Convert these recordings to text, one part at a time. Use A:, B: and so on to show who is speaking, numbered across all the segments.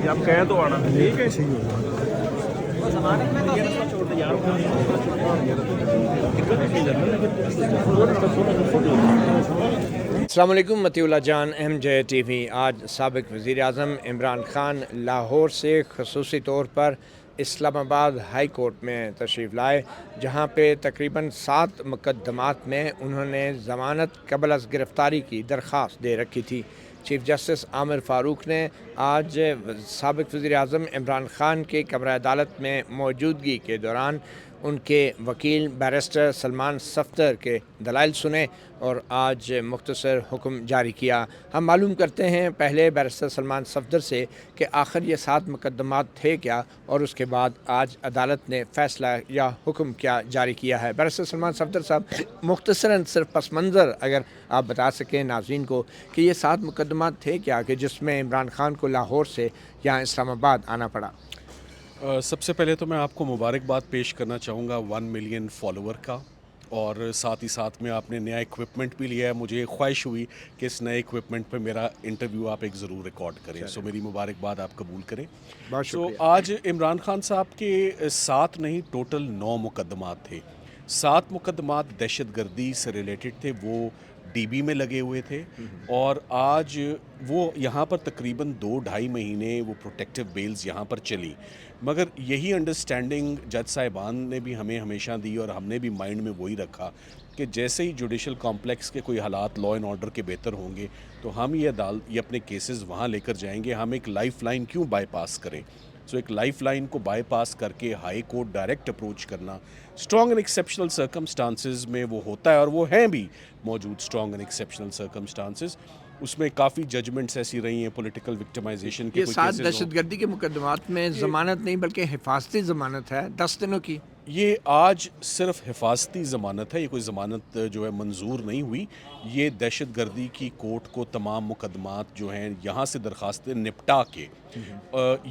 A: आप कहे तो आना ठीक है।
B: अस्सलाम वालेकुम मतीउल्लाह जान MJ TV। आज साबिक वज़ीर आज़म इमरान ख़ान लाहौर से ख़ुसूसी तौर पर इस्लामाबाद हाई कोर्ट में तशरीफ़ लाए, जहाँ पे तकरीबन 7 मुकदमात में उन्होंने ज़मानत क़ब्ल अज़ गिरफ़्तारी की दरख्वास्त दे रखी थी। चीफ़ जस्टिस आमिर फ़ारूक ने आज साबिक वज़ीर आज़म इमरान ख़ान के कमरा अदालत में मौजूदगी के दौरान उनके वकील बैरिस्टर सलमान सफ़दर के दलाइल सुने और आज मुख्तसर हुक्म जारी किया। हम मालूम करते हैं पहले बैरिस्टर सलमान सफ़दर से कि आखिर ये 7 मुकदमात थे क्या, और उसके बाद आज अदालत ने फ़ैसला या हुक्म क्या जारी किया है। बैरिस्टर सलमान सफ़दर साहब, मुख्तसरन सिर्फ पस मंज़र अगर आप बता सकें नाज़रीन को कि ये 7 मुकदमात थे क्या कि जिसमें इमरान ख़ान को लाहौर से यहाँ इस्लामाबाद आना पड़ा।
C: सबसे पहले तो मैं आपको मुबारकबाद पेश करना चाहूँगा 1 मिलियन फॉलोवर का, और साथ ही साथ में आपने नया इक्विपमेंट भी लिया है। मुझे ख्वाहिश हुई कि इस नए इक्विपमेंट पे मेरा इंटरव्यू आप एक ज़रूर रिकॉर्ड करें, सो मेरी मुबारकबाद आप कबूल करें। सो आज इमरान खान साहब के 7 नहीं टोटल 9 मुकदमात थे। 7 मुकदमात दहशत गर्दी से रिलेटेड थे, वो DB में लगे हुए थे, और आज वो यहाँ पर तकरीबन 2-2.5 महीने वो प्रोटेक्टिव बेल्स यहाँ पर चली। मगर यही अंडरस्टैंडिंग जज साहिबान ने भी हमें हमेशा दी, और हमने भी माइंड में वही रखा कि जैसे ही जुडिशल कॉम्प्लेक्स के कोई हालात लॉ एंड ऑर्डर के बेहतर होंगे तो हम ये अपने केसेस वहाँ लेकर जाएंगे। हम एक लाइफ लाइन क्यों बाईपास करें। सो एक लाइफ लाइन को बाईपास करके हाई कोर्ट डायरेक्ट अप्रोच करना स्ट्रॉन्ग एंड एक्सेप्शनल सर्कमस्टांसेस में वो होता है, और वो हैं भी मौजूद स्ट्रॉन्ग एंड एक्सेप्शनल सर्कमस्टांसेस। उसमें काफ़ी जजमेंट्स ऐसी रही हैं पॉलिटिकल विक्टिमाइजेशन के।
B: ये 7 दहशतगर्दी के मुकदमात में ज़मानत नहीं बल्कि हिफाजती ज़मानत है 10 दिनों की।
C: ये आज सिर्फ हिफाजती ज़मानत है, ये कोई ज़मानत जो है मंजूर नहीं हुई। ये दहशत गर्दी की कोर्ट को तमाम मुकदमात जो हैं यहाँ से दरख्वास्तें निपटा के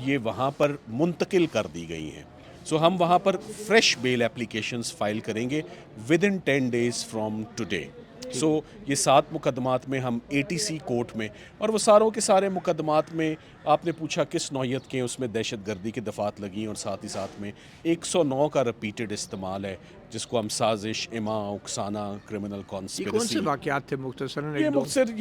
C: ये वहाँ पर मुंतकिल कर दी गई हैं। सो हम वहाँ पर फ्रेश बेल एप्लीकेशंस फाइल करेंगे within 10 days from today. So ये 7 मुकदमात में हम ATC कोर्ट में, और वो सारों के सारे मुकदमात में आपने पूछा किस नौयत के, उसमें दहशत गर्दी की दफ़ात लगी, और साथ ही साथ में 109 का रिपीटेड इस्तेमाल है, जिसको हम साजिश, इमा, उकसाना, क्रिमिनल कॉन्स्पिरेसी।
B: कौन से वाक़यात थे मुख्तसरन?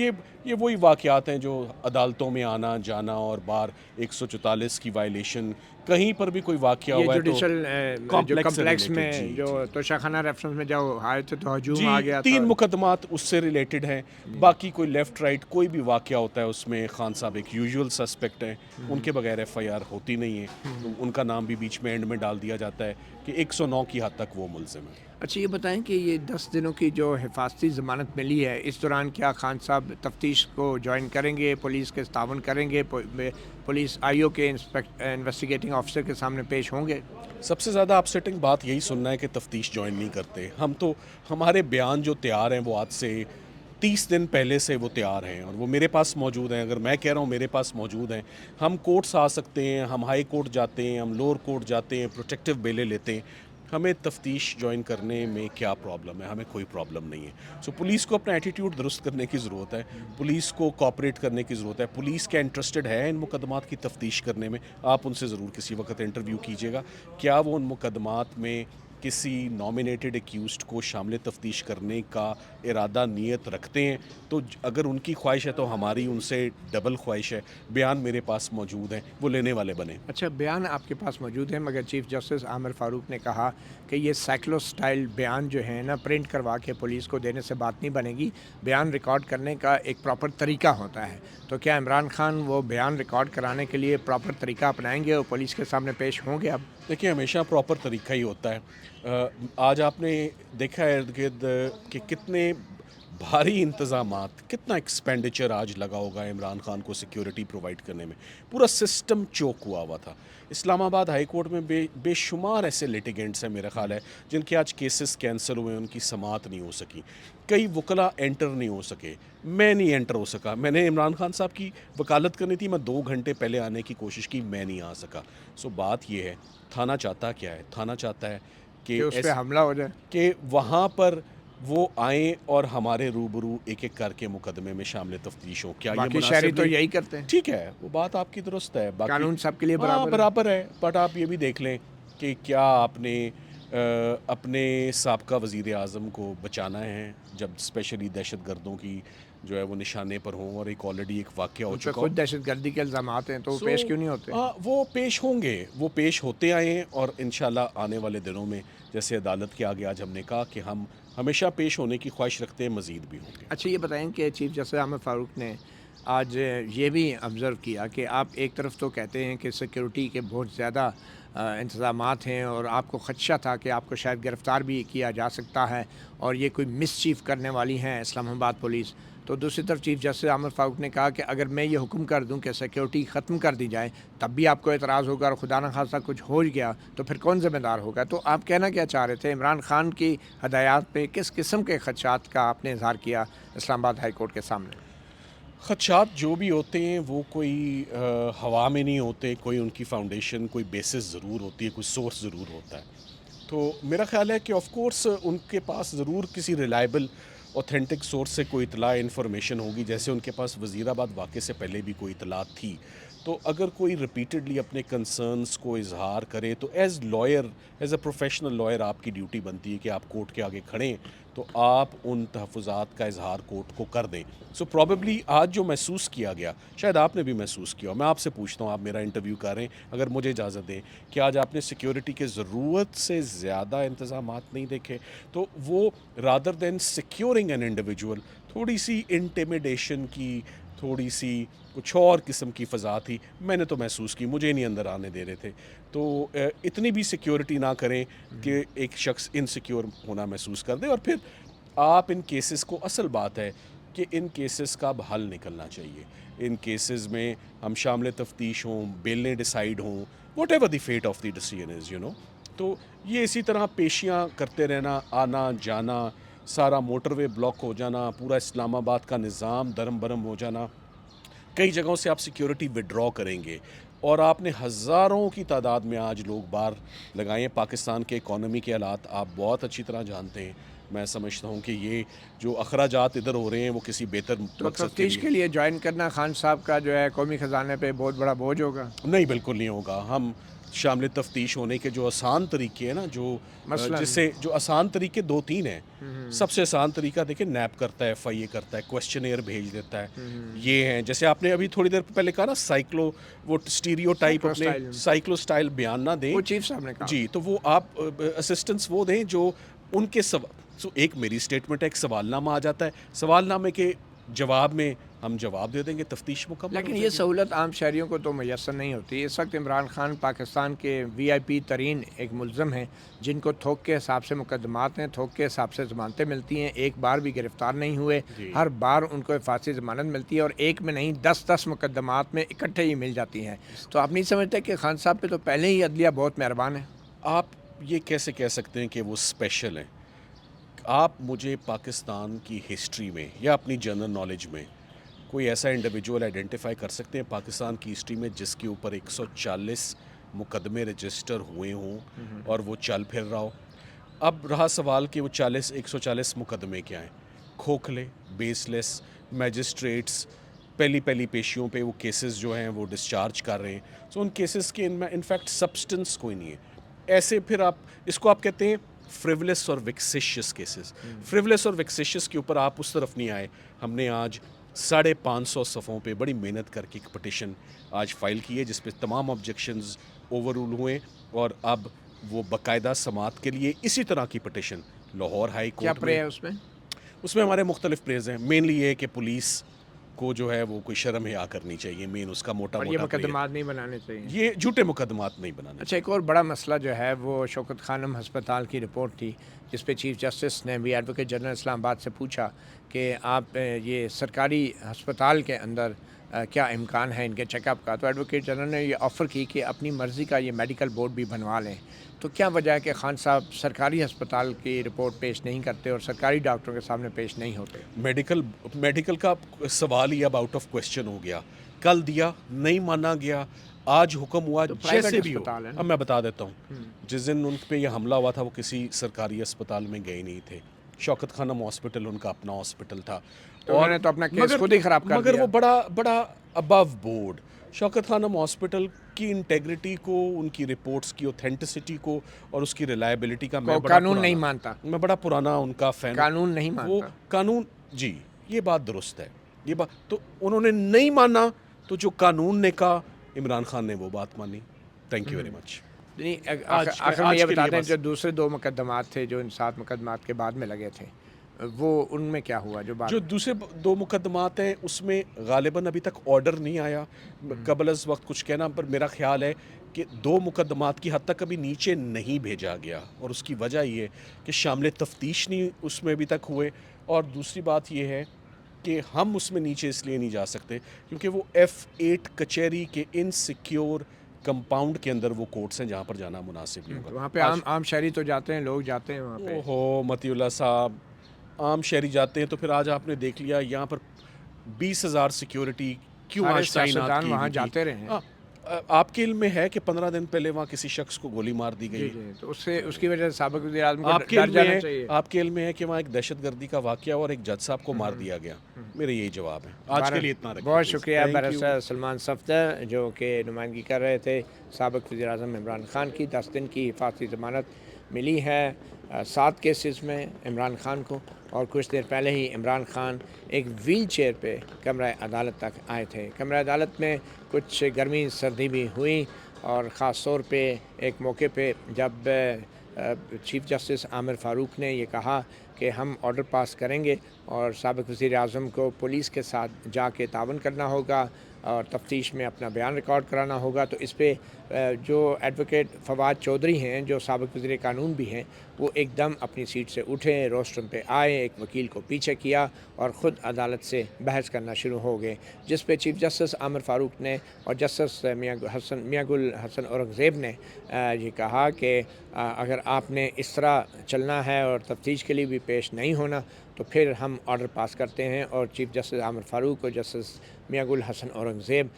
C: ये वही वाक़यात हैं जो अदालतों में आना जाना और बार 144 की वायलेशन, कहीं पर भी कोई वाक़या हुआ है
B: तो कॉम्प्लेक्स में जो तोशाखाना रेफरेंस में जो आए थे तो हजूम आ गया था।
C: 3 मुकदमात उससे रिलेटेड हैं। बाकी कोई लेफ़्ट राइट कोई भी वाक़या होता है उसमें खान साहब एक यूजुअल सस्पेक्ट हैं, उनके बगैर FIR होती नहीं है, तो उनका नाम भी बीच में एंड में डाल दिया जाता है कि 109 की हद तक वो मुल्ज़िम है।
B: अच्छा, ये बताएं कि ये 10 दिनों की जो हिफाजती ज़मानत मिली है, इस दौरान क्या खान साहब तफ्तीश को ज्वाइन करेंगे, पुलिस के तावन करेंगे, पुलिस IO के इन्वेस्टिगेटिंग ऑफिसर के सामने पेश होंगे?
C: सबसे ज़्यादा अपसेटिंग बात यही सुनना है कि तफ्तीश ज्वाइन नहीं करते। हम तो हमारे बयान जो तैयार हैं वो आज से 30 दिन पहले से वो तैयार हैं, और वो मेरे पास मौजूद हैं। अगर मैं कह रहा हूँ मेरे पास मौजूद हैं, हम कोर्ट्स आ सकते हैं, हम हाई कोर्ट जाते हैं, हम लोअर कोर्ट जाते हैं, प्रोटेक्टिव बेलें लेते हैं। हमें तफ्तीश ज्वाइन करने में क्या प्रॉब्लम है? हमें कोई प्रॉब्लम नहीं है। सो पुलिस को अपना एटीट्यूड दुरुस्त करने की ज़रूरत है, पुलिस को कोऑपरेट करने की ज़रूरत है। पुलिस क्या इंटरेस्टेड है इन मुकदमात की तफ्तीश करने में? आप उनसे ज़रूर किसी वक्त इंटरव्यू कीजिएगा। क्या वो उन मुकदमात में किसी नॉमिनेटेड एक्यूज़्ड को शामिल तफ्तीश करने का इरादा नीयत रखते हैं? तो अगर उनकी ख्वाहिश है तो हमारी उनसे डबल ख्वाहिश है। बयान मेरे पास मौजूद हैं, वो लेने वाले बने।
B: अच्छा, बयान आपके पास मौजूद है, मगर चीफ़ जस्टिस आमिर फ़ारूक ने कहा कि ये साइक्लो स्टाइल बयान जो है ना, प्रिंट करवा के पुलिस को देने से बात नहीं बनेगी, बयान रिकॉर्ड करने का एक प्रॉपर तरीका होता है। तो क्या इमरान खान वो बयान रिकॉर्ड कराने के लिए प्रॉपर तरीका अपनाएंगे और पुलिस के सामने पेश होंगे? अब
C: देखिए, हमेशा प्रॉपर तरीका ही होता है। आज आपने देखा है इर्द गिर्द कि कितने भारी इंतज़ामात, कितना एक्सपेंडिचर आज लगा होगा इमरान खान को सिक्योरिटी प्रोवाइड करने में। पूरा सिस्टम चोक हुआ था। इस्लामाबाद हाई कोर्ट में बेशुमार ऐसे लिटिगेंट्स हैं मेरा ख्याल है जिनके आज केसेस कैंसिल हुए, उनकी समाअत नहीं हो सकी। कई वकला एंटर नहीं हो सके, मैं नहीं एंटर हो सका। मैंने इमरान खान साहब की वकालत करनी थी, मैं 2 घंटे पहले आने की कोशिश की, मैं नहीं आ सका। सो बात ये है, थाना चाहता क्या है? थाना चाहता है कि
B: उस पर हमला हो जाए,
C: कि वहाँ पर وہ آئیں اور ہمارے روبرو ایک ایک کر کے مقدمے میں شامل تفتیش ہوں. کیا یہ
B: باقی شہری
C: مناسب
B: تو
C: نہیں؟
B: یہی کرتے ہیں.
C: ٹھیک ہے, وہ بات آپ کی درست ہے, باقی
B: قانون سب کے لیے
C: ہاں
B: برابر ہے.
C: برابر ہے, بٹ آپ یہ بھی دیکھ لیں کہ کیا آپ نے اپنے سابقہ وزیر اعظم کو بچانا ہے جب اسپیشلی دہشت گردوں کی جو ہے وہ نشانے پر ہوں, اور ایک آلریڈی ایک واقعہ ہو
B: ان پہ
C: چکا ہو.
B: خود دہشت گردی کے الزامات ہیں تو وہ پیش کیوں نہیں ہوتے؟
C: وہ پیش ہوں گے, وہ پیش ہوتے آئے ہیں, اور انشاءاللہ آنے والے دنوں میں جیسے عدالت کے آگے آج ہم نے کہا کہ ہم ہمیشہ پیش ہونے کی خواہش رکھتے ہیں, مزید بھی ہوں گے.
B: اچھا یہ بتائیں کہ چیف جسٹس احمد فاروق نے آج یہ بھی آبزرو کیا کہ آپ ایک طرف تو کہتے ہیں کہ سیکیورٹی کے بہت زیادہ انتظامات ہیں اور آپ کو خدشہ تھا کہ آپ کو شاید گرفتار بھی کیا جا سکتا ہے اور یہ کوئی مس چیف کرنے والی ہیں اسلام آباد پولیس, تو دوسری طرف چیف جسٹس احمد فاروق نے کہا کہ اگر میں یہ حکم کر دوں کہ سیکیورٹی ختم کر دی جائے تب بھی آپ کو اعتراض ہوگا, اور خدا نخواستہ کچھ ہو گیا تو پھر کون ذمہ دار ہوگا. تو آپ کہنا کیا چاہ رہے تھے؟ عمران خان کی ہدایات پہ کس قسم کے خدشات کا آپ نے اظہار کیا اسلام آباد ہائی کورٹ کے سامنے؟
C: خدشات جو بھی ہوتے ہیں وہ کوئی ہوا میں نہیں ہوتے, کوئی ان کی فاؤنڈیشن, کوئی بیسس ضرور ہوتی ہے, کوئی سورس ضرور ہوتا ہے. تو میرا خیال ہے کہ آف کورس ان کے پاس ضرور کسی ریلائبل اوتھینٹک سورس سے کوئی اطلاع انفارمیشن ہوگی, جیسے ان کے پاس وزیر آباد واقعے سے پہلے بھی کوئی اطلاعات تھی. تو اگر کوئی ریپیٹڈلی اپنے کنسرنس کو اظہار کرے تو as lawyer, as a professional lawyer آپ کی ڈیوٹی بنتی ہے کہ آپ کورٹ کے آگے کھڑیں تو آپ ان تحفظات کا اظہار کورٹ کو کر دیں. سو پرابیبلی آج جو محسوس کیا گیا شاید آپ نے بھی محسوس کیا ہو. میں آپ سے پوچھتا ہوں, آپ میرا انٹرویو کر رہے ہیں, اگر مجھے اجازت دیں کہ آج آپ نے سیکیورٹی کے ضرورت سے زیادہ انتظامات نہیں دیکھے, تو وہ رادر دین سیکیورنگ این انڈیویجول تھوڑی سی انٹیمیڈیشن کی, تھوڑی سی کچھ اور قسم کی فضا تھی. میں نے تو محسوس کی, مجھے نہیں اندر آنے دے رہے تھے. تو اتنی بھی سیکیورٹی نہ کریں کہ ایک شخص انسیکیور ہونا محسوس کر دے. اور پھر آپ ان کیسز کو, اصل بات ہے کہ ان کیسز کا اب حل نکلنا چاہیے. ان کیسز میں ہم شامل تفتیش ہوں, بیلیں ڈیسائیڈ ہوں, whatever the fate of the decision is, تو یہ اسی طرح پیشیاں کرتے رہنا, آنا جانا, سارا موٹر وے بلاک ہو جانا, پورا اسلام آباد کا نظام درم برم ہو جانا. کئی جگہوں سے آپ سیکیورٹی وڈرا کریں گے, اور آپ نے ہزاروں کی تعداد میں آج لوگ باہر لگائے ہیں. پاکستان کے اکانومی کے حالات آپ بہت اچھی طرح جانتے ہیں. میں سمجھتا ہوں کہ یہ جو اخراجات ادھر ہو رہے ہیں وہ کسی بہتر
B: تو
C: مقصد
B: تفتیش کے لیے جوائن کرنا خان صاحب کا جو ہے قومی خزانے پہ بہت بڑا بوجھ ہوگا.
C: نہیں, بالکل نہیں ہوگا. ہم شامل تفتیش ہونے کے جو آسان طریقے ہیں نا, جو
B: مثلاً
C: جس سے جو آسان طریقے 2-3 ہیں. سب سے آسان طریقہ دیکھیں, نیپ کرتا ہے, FIA کرتا ہے, کویسچنیئر بھیج دیتا ہے. یہ ہیں جیسے آپ نے ابھی تھوڑی دیر پہلے کہا نا, سائیکلو, وہ اسٹیریو ٹائپ اپنے سائیکلو اسٹائل بیان نہ دیں.
B: وہ چیف صاحب نے کہا
C: جی, تو وہ آپ اسسٹنس وہ دیں جو ان کے ایک میری اسٹیٹمنٹ ہے, ایک سوال نامہ آ جاتا ہے, سوال نامے کے جواب میں ہم جواب دے دیں گے, تفتیش مکمل.
B: لیکن یہ سہولت عام شہریوں کو تو میسر نہیں ہوتی. اس وقت عمران خان پاکستان کے VIP ترین ایک ملزم ہیں جن کو تھوک کے حساب سے مقدمات ہیں, تھوک کے حساب سے ضمانتیں ملتی ہیں, ایک بار بھی گرفتار نہیں ہوئے. ہر بار ان کو حفاظتی ضمانت ملتی ہے, اور ایک میں نہیں 10 مقدمات میں اکٹھے ہی مل جاتی ہیں. تو آپ نہیں سمجھتے کہ خان صاحب پہ تو پہلے ہی عدلیہ بہت مہربان ہے؟
C: آپ یہ کیسے کہہ سکتے ہیں کہ وہ اسپیشل ہیں؟ آپ مجھے پاکستان کی ہسٹری میں یا اپنی جنرل نالج میں کوئی ایسا انڈیویجول آئیڈینٹیفائی کر سکتے ہیں پاکستان کی ہسٹری میں جس کے اوپر 140 مقدمے رجسٹر ہوئے ہوں اور وہ چل پھر رہا ہو؟ اب رہا سوال کہ وہ 140 مقدمے کیا ہیں. کھوکھلے, بیس لیس, میجسٹریٹس پہلی پیشیوں پہ وہ کیسز جو ہیں وہ ڈسچارج کر رہے ہیں. سو ان کیسز کے انفیکٹ سبسٹنس کوئی نہیں ہے. ایسے پھر آپ اس کو آپ کہتے ہیں فریولس اور ویکسیشیس کیسز. فریولس اور ویکسیشیس کے اوپر آپ اس طرف نہیں آئے. ہم نے آج 550 صفحوں پہ بڑی محنت کر کے ایک پٹیشن آج فائل کی ہے جس پہ تمام آبجیکشنز اوور رول ہوئے, اور اب وہ باقاعدہ سماعت کے لیے اسی طرح کی پٹیشن لاہور ہائی
B: کیا
C: کورٹ
B: پرے
C: میں.
B: ہے
C: اس میں ہمارے مختلف پریز ہیں. مینلی یہ ہے کہ پولیس کو جو ہے وہ کوئی شرم حیا کرنی چاہیے. مین اس کا موٹا
B: اور یہ
C: موٹا
B: مقدمات نہیں بنانے چاہیے.
C: یہ جھوٹے مقدمات نہیں بنانے.
B: اچھا, ایک اور بڑا مسئلہ جو ہے وہ شوکت خانم ہسپتال کی رپورٹ تھی جس پہ چیف جسٹس نے بھی ایڈوکیٹ جنرل اسلام آباد سے پوچھا کہ آپ یہ سرکاری ہسپتال کے اندر کیا امکان ہے ان کے چیک اپ کا. تو ایڈوکیٹ جنرل نے یہ آفر کی کہ اپنی مرضی کا یہ میڈیکل بورڈ بھی بنوا لیں. تو کیا وجہ ہے کہ خان صاحب سرکاری ہسپتال کی رپورٹ پیش نہیں کرتے اور سرکاری ڈاکٹروں کے سامنے پیش نہیں ہوتے؟
C: میڈیکل کا سوال ہی اب آؤٹ آف کویسچن ہو گیا. کل دیا, نہیں مانا گیا, آج حکم ہوا جیسے بھی ہو. اب میں بتا دیتا ہوں, جس دن ان پہ یہ حملہ ہوا تھا وہ کسی سرکاری اسپتال میں گئے نہیں تھے. शौकत खानम हॉस्पिटल उनका अपना हॉस्पिटल था।
B: तो उन्होंने तो अपना केस खुद ही खराब कर
C: मगर
B: दिया।
C: वो बड़ा above board Shaukat Khanum hospital की इंटेग्रिटी को, उनकी रिपोर्ट्स की ऑथेंटिसिटी को और उसकी रिलायबिलिटी का मैं बड़ा
B: कानून नहीं मानता,
C: मैं बड़ा पुराना उनका फ़ैन।
B: कानून नहीं
C: वो
B: मानता।
C: कानून, जी ये बात दुरुस्त है, ये बात तो उन्होंने नहीं माना, तो जो कानून ने कहा इमरान खान ने वो बात मानी। Thank you very much.
B: नहीं,
C: आज
B: आखिर में
C: आज
B: ये
C: के लिए
B: बताते हैं
C: बस।
B: जो दूसरे 2 मुकदमात थे जो इन 7 मुकदमात के बाद में लगे थे, वो उनमें क्या हुआ जो बात?
C: जो दूसरे 2 मुकदमात हैं उसमें गालिबन अभी तक ऑर्डर नहीं आया कबल अज़ वक्त कुछ कहना, पर मेरा ख्याल है कि 2 मुकदमात की हद तक अभी नीचे नहीं भेजा गया, और उसकी वजह ये कि शामिल तफ्तीश नहीं उसमें अभी तक हुए, और दूसरी बात ये है कि हम उसमें नीचे इसलिए नहीं जा सकते क्योंकि वो F8 कचहरी के इनसिक्योर कंपाउंड के अंदर वो कोर्ट्स हैं जहाँ पर जाना मुनासिब नहीं होगा।
B: वहाँ पे आम शहरी तो जाते हैं, लोग जाते हैं वहाँ पे।
C: ओहो मतीउल्लाह साहब, आम शहरी जाते हैं तो फिर आज आपने देख लिया यहाँ पर 20,000 सिक्योरिटी क्यों
B: सारे
C: आज तैनात
B: सियासतदान
C: की
B: वहाँ
C: हुई थी।
B: जाते रहे हैं।
C: आपके इल्म में है कि 15 दिन पहले वहाँ किसी शख्स को गोली मार दी
B: जी
C: गई?
B: जी, तो उससे उसकी वजह से साबिक वज़ीर आज़म को
C: आपके
B: डर
C: इल्म
B: जाना
C: में
B: चाहिए।
C: है, आपके इल्म में है कि वहाँ एक दहशतगर्दी का वाकया और एक जज साहब को मार दिया गया? मेरा यही जवाब है। आज के लिए इतना रखिए।
B: बहुत शुक्रिया
C: Thank you.
B: Barrister Salman Safdar जो कि नुमाइंदगी कर रहे थे। साबिक वज़ीर आज़म इमरान खान की 10 दिन की हिफाजती ज़मानत मिली है 7 केसेस में इमरान खान को, और कुछ देर पहले ही इमरान खान एक व्हील चेयर पर कमरा अदालत तक आए थे। कमरा अदालत में कुछ गर्मी सर्दी भी हुई, और ख़ास तौर पे एक मौके पे जब चीफ़ जस्टिस आमिर फ़ारूक ने ये कहा कि हम ऑर्डर पास करेंगे और साबिक़ वज़ीर आज़म को पुलिस के साथ जाके तावन करना होगा और तफ्तीश में अपना बयान रिकॉर्ड कराना होगा, तो इस पे जो एडवोकेट फवाद चौधरी हैं जो साबिक़ वज़ीर कानून भी हैं, वो एकदम अपनी सीट से उठे, रोस्ट्रम पे आए, एक वकील को पीछे किया और ख़ुद अदालत से बहस करना शुरू हो गए, जिस पे चीफ़ जस्टिस आमिर फ़ारूक ने और जस्टिस मियाँगुल हसन औरंगज़ेब ने ये कहा कि अगर आपने इस तरह चलना है और तफ्तीश के लिए भी पेश नहीं होना तो फिर हम ऑर्डर पास करते हैं। और चीफ़ जस्टिस आमिर फ़ारूक और जस्टिस मियाँगुल हसन औरंगज़ेब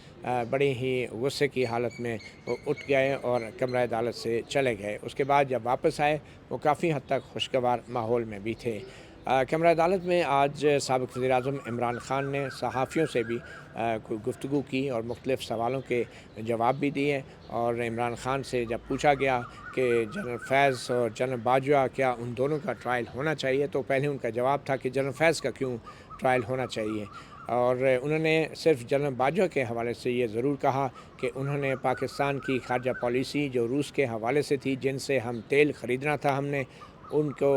B: बड़ी ही गुस्से की हालत में वो उठ गए और कमरा अदालत से चले गए। उसके बाद जब वापस आए वो काफ़ी हद तक खुशगवार माहौल में भी थे। कमरा अदालत में आज साबिक़ वज़ीर आज़म इमरान खान ने सहाफ़ियों से भी गुफ्तगू की और मुख्तलिफ़ सवालों के जवाब भी दिए, और इमरान खान से जब पूछा गया कि जनरल फैज़ और जनरल बाजवा क्या उन दोनों का ट्रायल होना चाहिए, तो पहले उनका जवाब था कि जनरल फैज़ का क्यों ट्रायल होना चाहिए, और उन्होंने सिर्फ जनरल बाजवा के हवाले से ये ज़रूर कहा कि उन्होंने पाकिस्तान की खारजा पॉलिसी जो रूस के हवाले से थी, जिनसे हम तेल ख़रीदना था, हमने उनको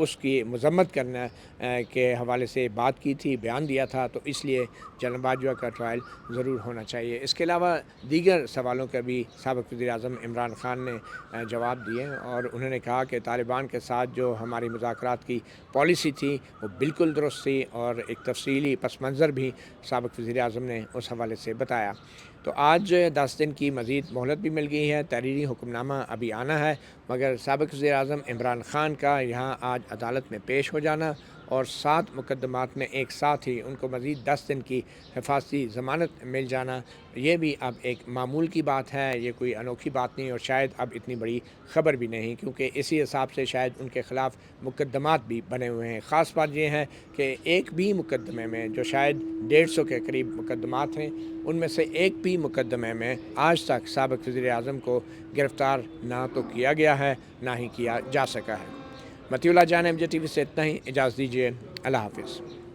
B: उसकी मज़म्मत करना के हवाले से बात की थी, बयान दिया था, तो इसलिए जनरल बाजवा का ट्रायल ज़रूर होना चाहिए। इसके अलावा दीगर सवालों का भी साबिक़ वज़ीर आज़म इमरान खान ने जवाब दिए, और उन्होंने कहा कि तालिबान के साथ जो हमारी मुज़ाकरात की पॉलिसी थी वो बिल्कुल दुरुस्त थी, और एक तफसीली पस मंज़र भी साबिक़ वज़ीर आज़म ने उस हवाले से बताया। तो आज 10 दिन की मज़ीद मोहलत भी मिल गई है, तहरीरी हुक्मनामा अभी आना है, मगर साबिक़ वज़ीर आज़म इमरान खान का यहाँ आज अदालत में पेश हो जाना और 7 मुकदमात में एक साथ ही उनको मज़ीद 10 दिन की हिफाजती ज़मानत मिल जाना, ये भी अब एक मामूल की बात है, ये कोई अनोखी बात नहीं, और शायद अब इतनी बड़ी ख़बर भी नहीं, क्योंकि इसी हिसाब से शायद उनके ख़िलाफ़ मुकदमात भी बने हुए हैं। ख़ास बात यह है कि एक भी मुकदमे में जो शायद 150 के करीब मुकदमात हैं, उनमें से एक भी मुकदमे में आज तक साबिक़ वज़ीर आज़म को गिरफ़्तार ना तो किया गया है, ना ही किया जा सका है। मतीउल्लाह जान, MJ TV से इतना ही, इजाज़त दीजिए। अल्लाह हाफ़िज़।